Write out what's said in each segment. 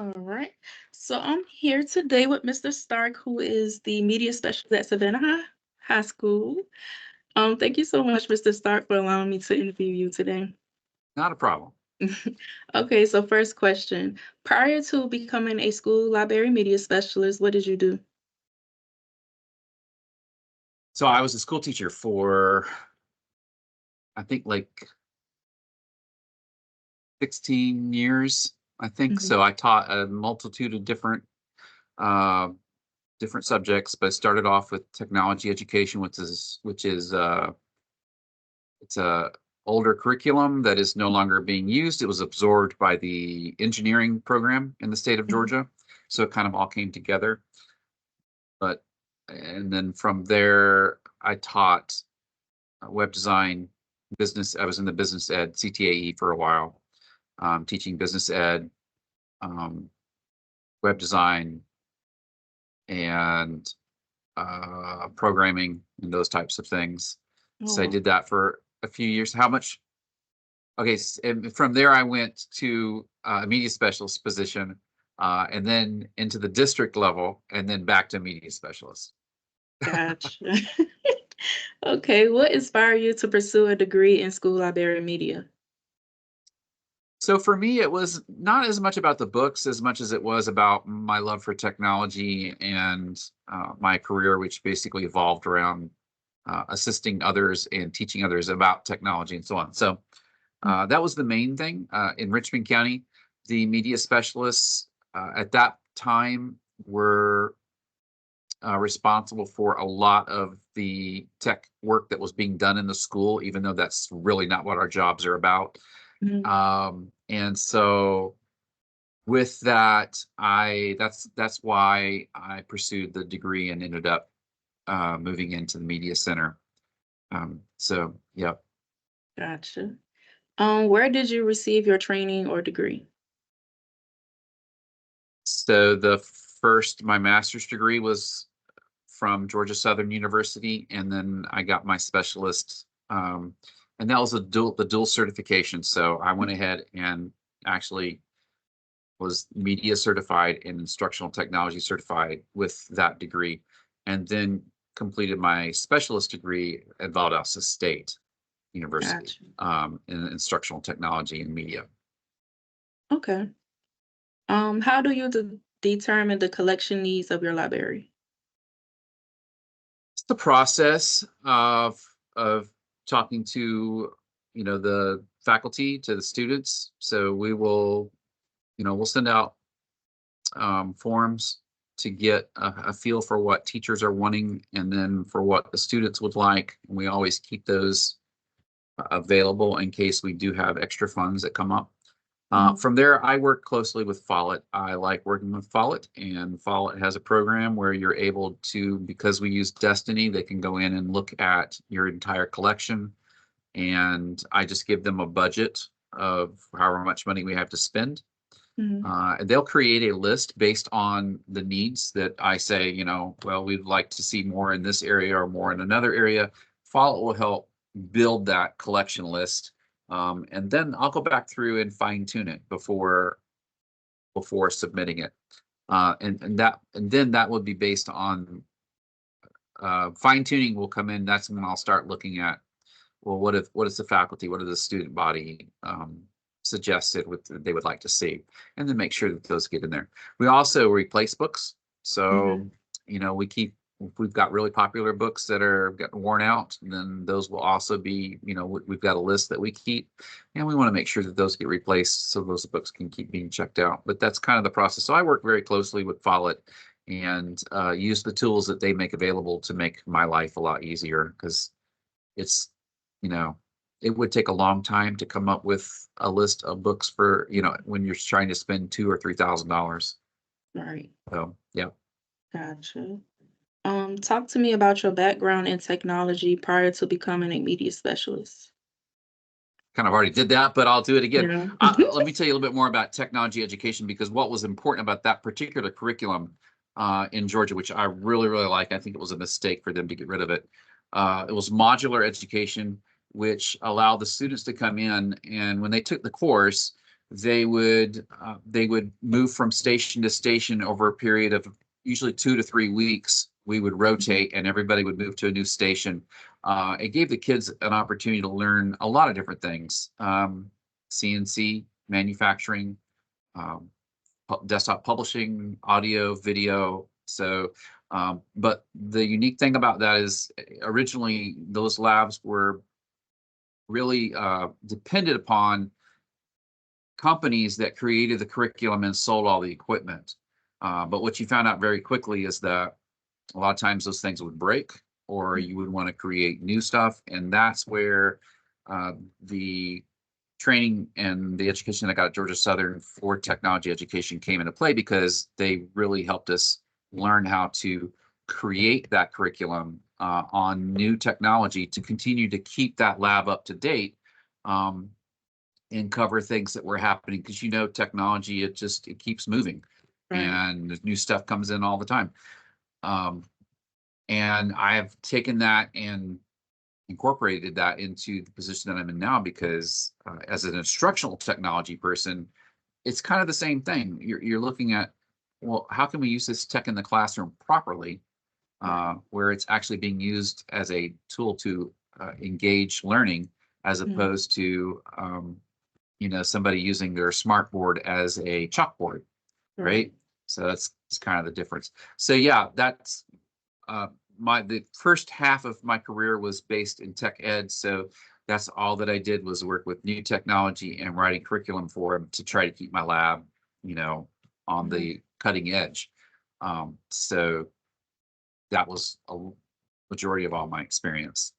All right. So I'm here today with Mr. Stark, who is the media specialist at Savannah High School. Thank you so much, Mr. Stark, for allowing me to interview you today. Not a problem. Okay, so first question. Prior to becoming a school library media specialist, what did you do? So I was a school teacher for, I think, like 16 years, I think. Mhm. So I taught a multitude of uh, different subjects, but I started off with technology education, which is it's a older curriculum that is no longer being used. It was absorbed by the engineering program in the state of Mhm. Georgia. So it kind of all came together. But and then from there, I taught web design, business. I was in the business ed CTAE for a while, teaching business ed, um, web design, and programming and those types of things. Oh, So I wow. did that for a few years. How much? Okay, and from there I went to a media specialist position, and then into the district level, and then back to media specialist. Gotcha. Okay, what inspired you to pursue a degree in school library media? So for me, it was not as much about the books as much as it was about my love for technology and my career, which basically evolved around assisting others and teaching others about technology and so on. So that was the main thing. In Richmond County, the media specialists at that time were responsible for a lot of the tech work that was being done in the school, even though that's really not what our jobs are about. Mhm. And so with that, that's why I pursued the degree and ended up moving into the media center. So yeah. Gotcha. Where did you receive your training or degree? So the first my master's degree was from Georgia Southern University, and then I got my specialist, and that was the dual certification. So I went ahead and actually was media certified and instructional technology certified with that degree, and then completed my specialist degree at Valdosta State University Gotcha. in instructional technology and media. Okay. How do you determine the collection needs of your library? It's the process of talking to the faculty, to the students. So we will we'll send out forms to get a feel for what teachers are wanting and then for what the students would like. And we always keep those available in case we do have extra funds that come up. Mhm. From there, I work closely with Follett. I like working with Follett, and Follett has a program where you're able to, because we use Destiny, they can go in and look at your entire collection. And I just give them a budget of however much money we have to spend. Mhm. And they'll create a list based on the needs that I say, well, we'd like to see more in this area or more in another area. Follow will help build that collection list. And then I'll go back through and fine tune it before submitting it. And then that would be based on fine tuning will come in. That's when I'll start looking at, well, what is the faculty, what is the student body suggested with they would like to see, and then make sure that those get in there. We also replace books, Mhm. so we keep if we've got really popular books that are getting worn out, then those will also be, we've got a list that we keep, and we want to make sure that those get replaced so those books can keep being checked out. But that's kind of the process. So I work very closely with Follett and use the tools that they make available to make my life a lot easier because it's you know it would take a long time to come up with a list of books for when you're trying to spend $2,000 or $3,000. Right. So yeah. Gotcha. Talk to me about your background in technology prior to becoming a media specialist. Kind of already did that, but I'll do it again. Yeah. Let me tell you a little bit more about technology education, because what was important about that particular curriculum in Georgia, which I really, really like, I think it was a mistake for them to get rid of it. It was modular education, which allowed the students to come in, and when they took the course, they would move from station to station over a period of usually 2 to 3 weeks. We would Mhm. rotate, and everybody would move to a new station. It gave the kids an opportunity to learn a lot of different things: CNC manufacturing, um, desktop publishing, audio, video. So, but the unique thing about that is originally those labs were really depended upon companies that created the curriculum and sold all the equipment. But what you found out very quickly is that a lot of times those things would break, or Mhm. you would want to create new stuff. And that's where the training and the education I got at Georgia Southern for technology education came into play, because they really helped us learn how to create that curriculum on new technology to continue to keep that lab up to date. Um, and cover things that were happening, because technology, it keeps moving, Right. and new stuff comes in all the time. um, and I have taken that and incorporated that into the position that I'm in now, because as an instructional technology person, it's kind of the same thing. You're looking at, well, how can we use this tech in the classroom properly, Right. where it's actually being used as a tool to engage learning, as Mhm. opposed to somebody using their smartboard as a chalkboard, Right. right? So that's kind of the difference. So yeah, that's uh, the first half of my career was based in tech ed. So that's all that I did, was work with new technology and writing curriculum for them to try to keep my lab, you know, on Mhm. the cutting edge. So that was a majority of all my experience.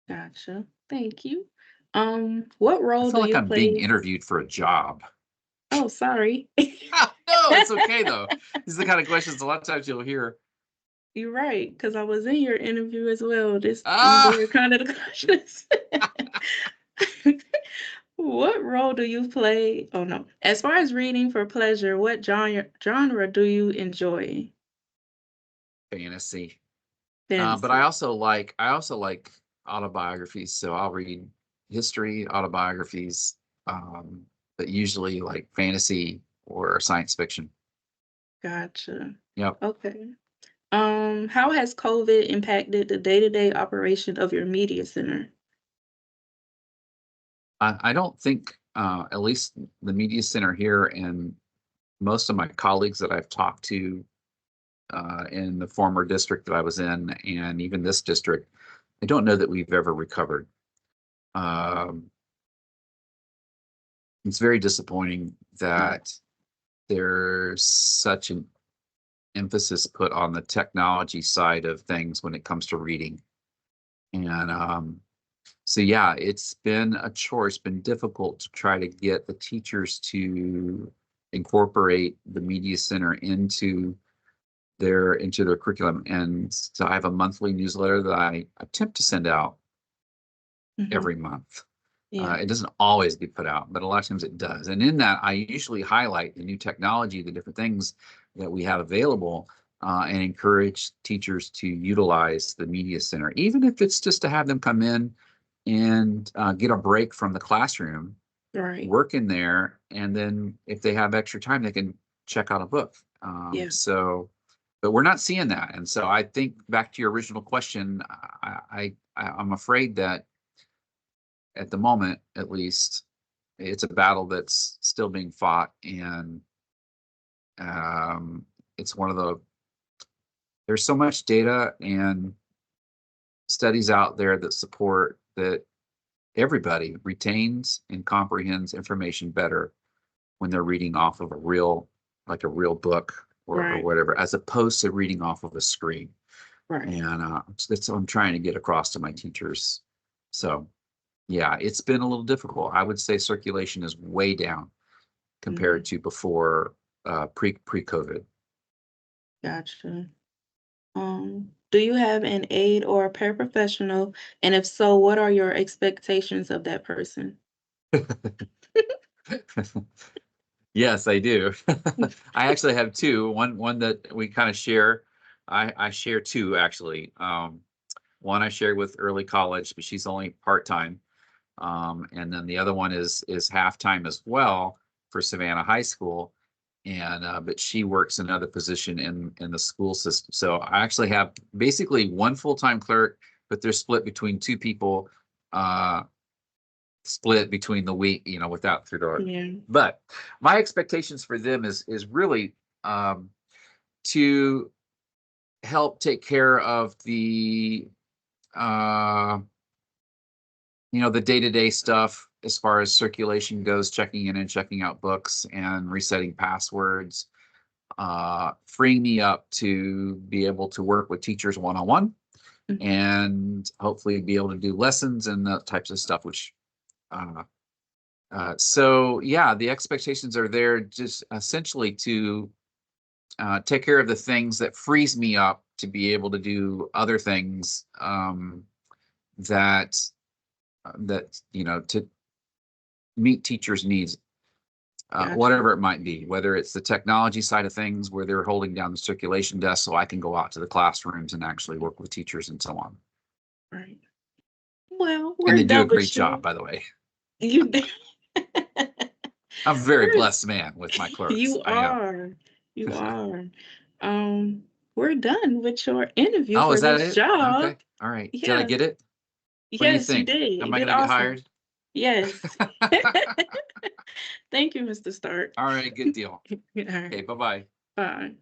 Gotcha. Thank you. What I role feel do like you I'm being play? interviewed for a job. Oh, sorry. No, it's okay though. These are the kind of questions a lot of times you'll hear. You're right, because I was in your interview as well. These Ah, were kind of the questions. What role do you play? Oh no. As far as reading for pleasure, what genre do you enjoy? fantasy. But Fantasy. I also like autobiographies. So I'll read history, autobiographies, um, but usually like fantasy or science fiction. Gotcha. Yep. Okay. How has COVID impacted the day-to-day operation of your media center? I don't think, at least the media center here, and most of my colleagues that I've talked to in the former district that I was in, and even this district, I don't know that we've ever recovered. Um, it's very disappointing Right. that there's such an emphasis put on the technology side of things when it comes to reading. And so, yeah, it's been a chore. It's been difficult to try to get the teachers to incorporate the media center into their curriculum. And so I have a monthly newsletter that I attempt to send out Mhm. every month. Yeah. It doesn't always get put out, but a lot of times it does. And in that, I usually highlight the new technology, the different things that we have available, and encourage teachers to utilize the media center, even if it's just to have them come in and get a break from the classroom, Right. work in there, and then if they have extra time, they can check out a book. Yeah. But we're not seeing that. And so I think, back to your original question, I'm afraid that at the moment, at least, it's a battle that's still being fought. And it's one of there's so much data and studies out there that support that everybody retains and comprehends information better when they're reading off of like a real book, or Right. whatever, as opposed to reading off of a screen. Right. And that's what I'm trying to get across to my teachers. So yeah, it's been a little difficult. I would say circulation is way down compared Mhm. to before, pre-COVID. Gotcha. Do you have an aide or a paraprofessional? And if so, what are your expectations of that person? Yes, I do. I actually have two. One that we kind of share. I share two, actually. One I share with early college, but she's only part time. And then the other one is half time as well. for Savannah High School, and but she works another position in the school system. So I actually have basically one full-time clerk, but they're split between two people, uh, split between the week, without through the. Yeah. But my expectations for them is really to help take care of uh, the day-to-day stuff as far as circulation goes, checking in and checking out books and resetting passwords, freeing me up to be able to work with teachers one-on-one Mhm. and hopefully be able to do lessons and that types of stuff, which so yeah, the expectations are there just essentially to take care of the things that frees me up to be able to do other things that to meet teachers' needs, Gotcha. whatever it might be, whether it's the technology side of things where they're holding down the circulation desk so I can go out to the classrooms and actually work with teachers and so on. Right. Well, And we're they do a done great with job, you. by the way. You did. I'm a very We're blessed man with my clerks. you I am. are. You are. Um, we're done with your interview Oh, for is that this it? job. Okay. All right. Did I Yeah. get it? What do you Yes, you think? did. You Am I did going to get awesome. hired? Yes. Thank you, Mr. Stark. All right. Good deal. All right. Okay. Bye-bye. Bye.